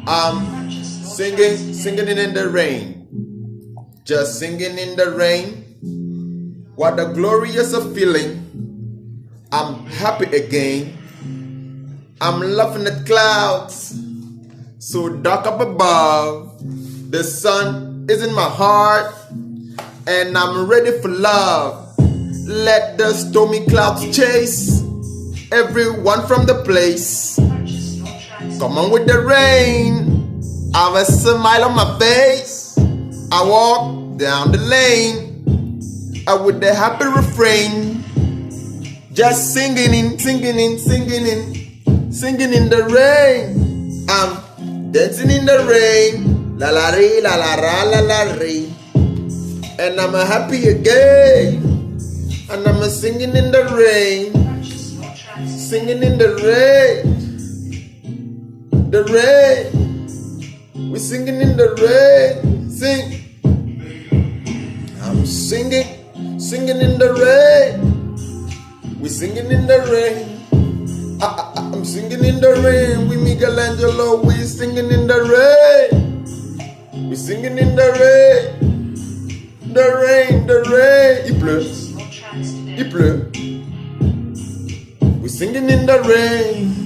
I'm singing in the rain. Just singing in the rain. What a glorious feeling. I'm happy again. I'm laughing at clouds so dark up above. The sun is in my heart and I'm ready for love. Let the stormy clouds chase everyone from the place. Come on with the rain. I have a smile on my face. I walk down the lane with the happy refrain. Just singing in the rain. I'm dancing in the rain. La la re, la la ra, la la re. And I'm happy again. And I'm singing in the rain. Singing in the rain. The rain. We're singing in the rain. Sing. I'm singing in the rain. We're singing in the rain. I'm singing in the rain. We Michelangelo, we're singing in the rain. We're singing in the rain. The rain, the rain. Il pleut. Il pleut. We're singing in the rain.